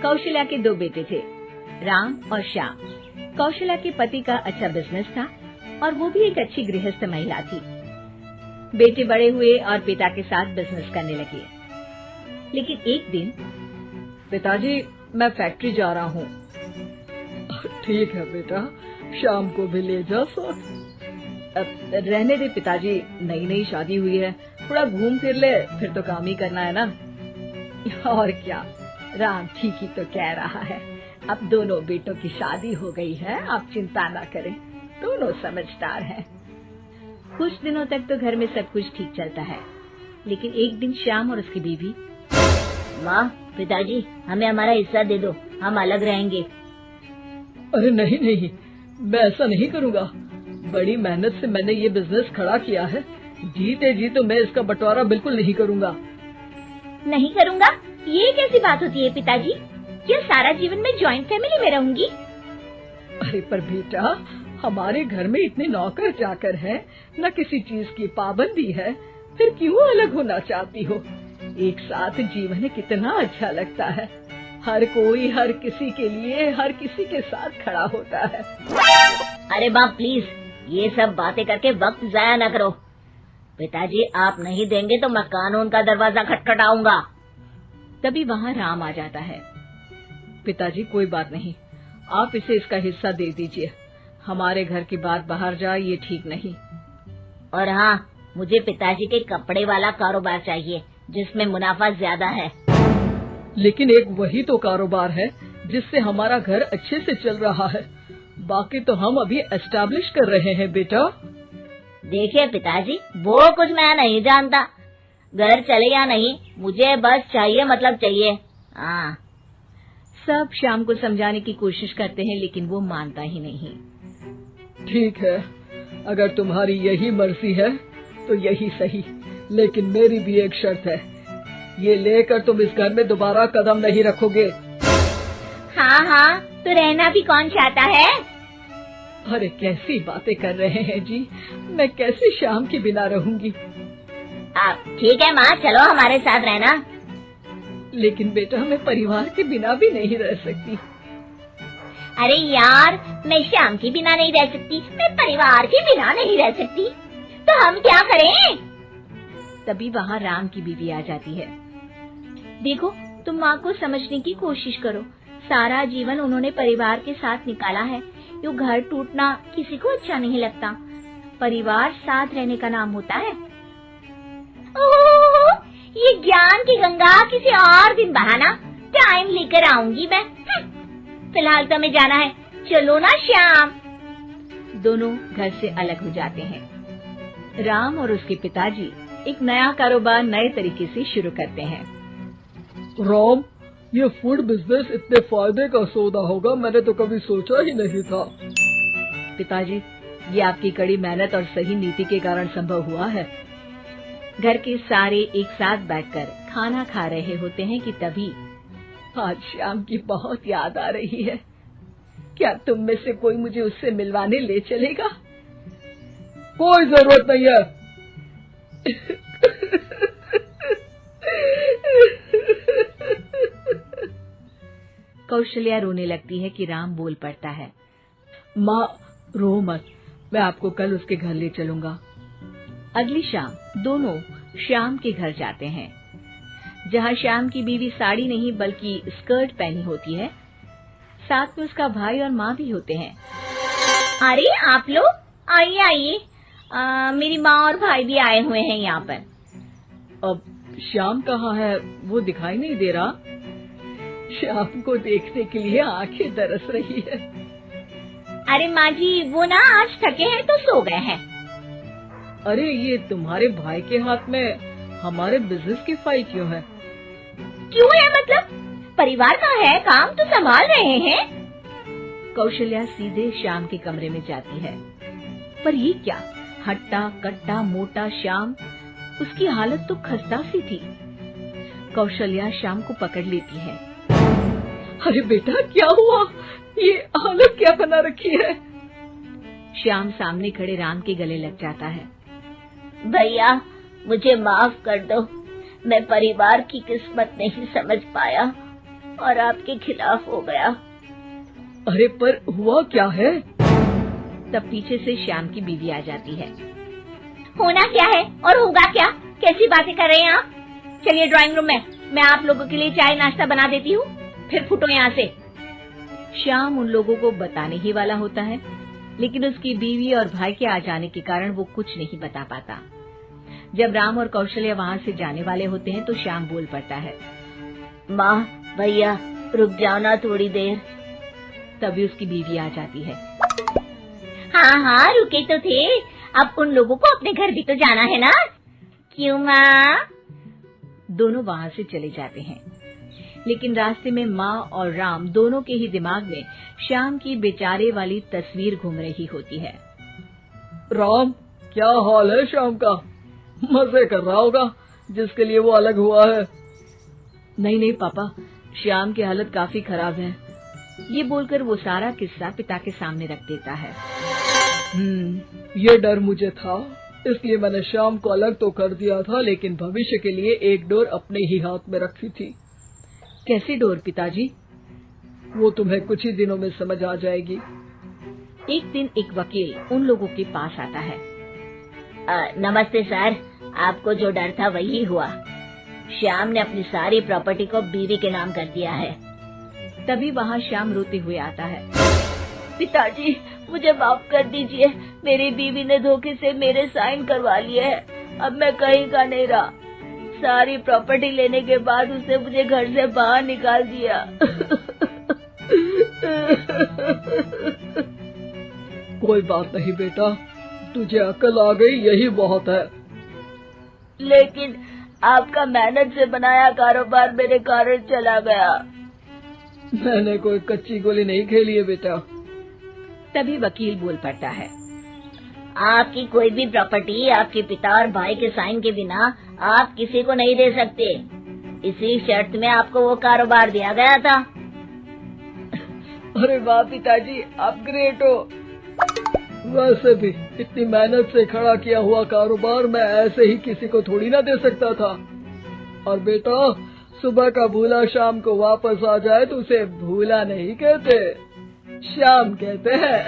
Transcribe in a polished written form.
कौशल्या के 2 बेटे थे, राम और श्याम। कौशल्या के पति का अच्छा बिजनेस था और वो भी एक अच्छी गृहस्थ महिला थी। बेटे बड़े हुए और पिता के साथ बिजनेस करने लगे। लेकिन एक दिन, पिताजी मैं फैक्ट्री जा रहा हूँ। ठीक है बेटा, शाम को भी ले जा साथ। रहने दे पिताजी, नई नई शादी हुई है, थोड़ा घूम फिर ले, फिर तो काम ही करना है ना। और क्या, राम ठीक ही तो कह रहा है। अब दोनों बेटों की शादी हो गई है, आप चिंता ना करें, दोनों समझदार हैं। कुछ दिनों तक तो घर में सब कुछ ठीक चलता है, लेकिन एक दिन श्याम और उसकी बीवी, माँ, पिताजी हमें हमारा हिस्सा दे दो, हम अलग रहेंगे। अरे नहीं नहीं, मैं ऐसा नहीं करूँगा। बड़ी मेहनत से मैंने ये बिजनेस खड़ा किया है, जीते जी तो मैं इसका बंटवारा बिल्कुल नहीं करूँगा। नहीं करूँगा? ये कैसी बात होती है पिताजी? क्या सारा जीवन में जॉइंट फैमिली में रहूंगी? अरे पर बेटा, हमारे घर में इतने नौकर चाकर हैं, न किसी चीज की पाबंदी है, फिर क्यों अलग होना चाहती हो? एक साथ जीवन कितना अच्छा लगता है। हर कोई हर किसी के लिए, हर किसी के साथ खड़ा होता है। अरे बाप प्लीज, ये सब बातें करके वक्त जाया न करो। पिताजी आप नहीं देंगे तो मैं कानून का दरवाजा खटखटाऊंगा। तभी वहाँ राम आ जाता है। पिताजी कोई बात नहीं, आप इसे इसका हिस्सा दे दीजिए। हमारे घर की बात बाहर जाए ये ठीक नहीं। और हाँ, मुझे पिताजी के कपड़े वाला कारोबार चाहिए जिसमें मुनाफा ज्यादा है। लेकिन एक वही तो कारोबार है जिससे हमारा घर अच्छे से चल रहा है, बाकी तो हम अभी एस्टैब्लिश कर रहे हैं बेटा। देखिए पिताजी, वो कुछ मैं नहीं जानता, घर चले या नहीं, मुझे बस चाहिए मतलब चाहिए। हाँ। सब श्याम को समझाने की कोशिश करते हैं, लेकिन वो मानता ही नहीं। ठीक है, अगर तुम्हारी यही मर्जी है तो यही सही, लेकिन मेरी भी एक शर्त है, ये लेकर तुम इस घर में दोबारा कदम नहीं रखोगे। हाँ हाँ, तो रहना भी कौन चाहता है? अरे कैसी बातें कर रहे हैं जी, मैं कैसे श्याम के बिना रहूंगी? आप ठीक है माँ, चलो हमारे साथ रहना। लेकिन बेटा, मैं परिवार के बिना भी नहीं रह सकती। अरे यार, मैं श्याम के बिना नहीं रह सकती, मैं परिवार के बिना नहीं रह सकती, तो हम क्या करें? तभी वहाँ राम की बीवी आ जाती है। देखो, तुम माँ को समझने की कोशिश करो, सारा जीवन उन्होंने परिवार के साथ निकाला है। यो घर टूटना किसी को अच्छा नहीं लगता, परिवार साथ रहने का नाम होता है। ओह, ये ज्ञान की गंगा किसी और दिन बहाना, टाइम लेकर आऊंगी मैं। फिलहाल तो हमें जाना है, चलो ना श्याम। दोनों घर से अलग हो जाते हैं। राम और उसके पिताजी एक नया कारोबार नए तरीके से शुरू करते हैं। राम, ये फूड बिजनेस इतने फायदे का सौदा होगा मैंने तो कभी सोचा ही नहीं था। पिताजी, ये आपकी कड़ी मेहनत और सही नीति के कारण संभव हुआ है। घर के सारे एक साथ बैठकर खाना खा रहे होते हैं कि तभी आज श्याम की बहुत याद आ रही है। क्या तुम में से कोई मुझे उससे मिलवाने ले चलेगा? कोई जरूरत नहीं है। कौशल्या रोने लगती है कि राम बोल पड़ता है। माँ रो मत, मैं आपको कल उसके घर ले चलूंगा। अगली शाम दोनों श्याम के घर जाते हैं, जहाँ श्याम की बीवी साड़ी नहीं बल्कि स्कर्ट पहनी होती है। साथ में उसका भाई और माँ भी होते हैं। अरे आप लोग आइए आइए, मेरी माँ और भाई भी आए हुए हैं यहाँ पर। अब श्याम कहाँ है, वो दिखाई नहीं दे रहा। श्याम को देखने के लिए आंखें तरस रही है। अरे माँ जी, वो ना आज थके हैं तो सो गए हैं। अरे ये तुम्हारे भाई के हाथ में हमारे बिजनेस की फाइल क्यों है? क्यों है मतलब? परिवार का है, काम तो संभाल रहे हैं। कौशल्या सीधे श्याम के कमरे में जाती है, पर ये क्या, हट्टा कट्टा मोटा श्याम, उसकी हालत तो खस्ता सी थी। कौशल्या श्याम को पकड़ लेती है। अरे बेटा, क्या हुआ? ये हालत क्या बना रखी है? श्याम सामने खड़े राम के गले लग जाता है। भैया मुझे माफ कर दो, मैं परिवार की किस्मत नहीं समझ पाया। और आपके खिलाफ हो गया। अरे पर हुआ क्या है? तब पीछे से श्याम की बीवी आ जाती है। होना क्या है और होगा क्या? कैसी बातें कर रहे हैं आप? चलिए ड्राइंग रूम में, मैं आप लोगों के लिए चाय नाश्ता बना देती हूँ, फिर फुटो यहाँ से। श्याम उन लोगों को बताने ही वाला होता है, लेकिन उसकी बीवी और भाई के आ जाने के कारण वो कुछ नहीं बता पाता। जब राम और कौशल्या वहाँ से जाने वाले होते हैं तो श्याम बोल पड़ता है। माँ, भैया, रुक जाओ ना थोड़ी देर। तभी उसकी बीवी आ जाती है। हाँ हाँ, रुके तो थे, अब उन लोगों को अपने घर भी तो जाना है ना? क्यों माँ? दोनों वहाँ से चले जाते हैं, लेकिन रास्ते में माँ और राम दोनों के ही दिमाग में श्याम की बेचारे वाली तस्वीर घूम रही होती है। राम, क्या हाल है श्याम का? मजे कर रहा होगा जिसके लिए वो अलग हुआ है। नहीं पापा, श्याम की हालत काफी खराब है। ये बोलकर वो सारा किस्सा पिता के सामने रख देता है। ये डर मुझे था, इसलिए मैंने श्याम को अलग तो कर दिया था, लेकिन भविष्य के लिए एक डोर अपने ही हाथ में रखी थी। कैसी डोर पिताजी? वो तुम्हें कुछ ही दिनों में समझ आ जाएगी। एक दिन एक वकील उन लोगों के पास आता है। नमस्ते सर, आपको जो डर था वही हुआ। श्याम ने अपनी सारी प्रॉपर्टी को बीवी के नाम कर दिया है। तभी वहाँ श्याम रोते हुए आता है। पिताजी, मुझे माफ कर दीजिए, मेरी बीवी ने धोखे से मेरे साइन करवा लिए हैं। अब मैं कहीं का नहीं रहा। सारी प्रॉपर्टी लेने के बाद उसने मुझे घर से बाहर निकाल दिया। कोई बात नहीं बेटा, तुझे अकल आ गई, यही बहुत है। लेकिन आपका मेहनत से बनाया कारोबार मेरे कारण चला गया। मैंने कोई कच्ची गोली नहीं खेली है बेटा। तभी वकील बोल पड़ता है। आपकी कोई भी प्रॉपर्टी आपके पिता और भाई के साइन के बिना आप किसी को नहीं दे सकते। इसी शर्त में आपको वो कारोबार दिया गया था। अरे वाह पिताजी, आप ग्रेट हो। वैसे भी इतनी मेहनत से खड़ा किया हुआ कारोबार मैं ऐसे ही किसी को थोड़ी ना दे सकता था। और बेटा, सुबह का भूला शाम को वापस आ जाए तो उसे भूला नहीं कहते, श्याम कहते हैं।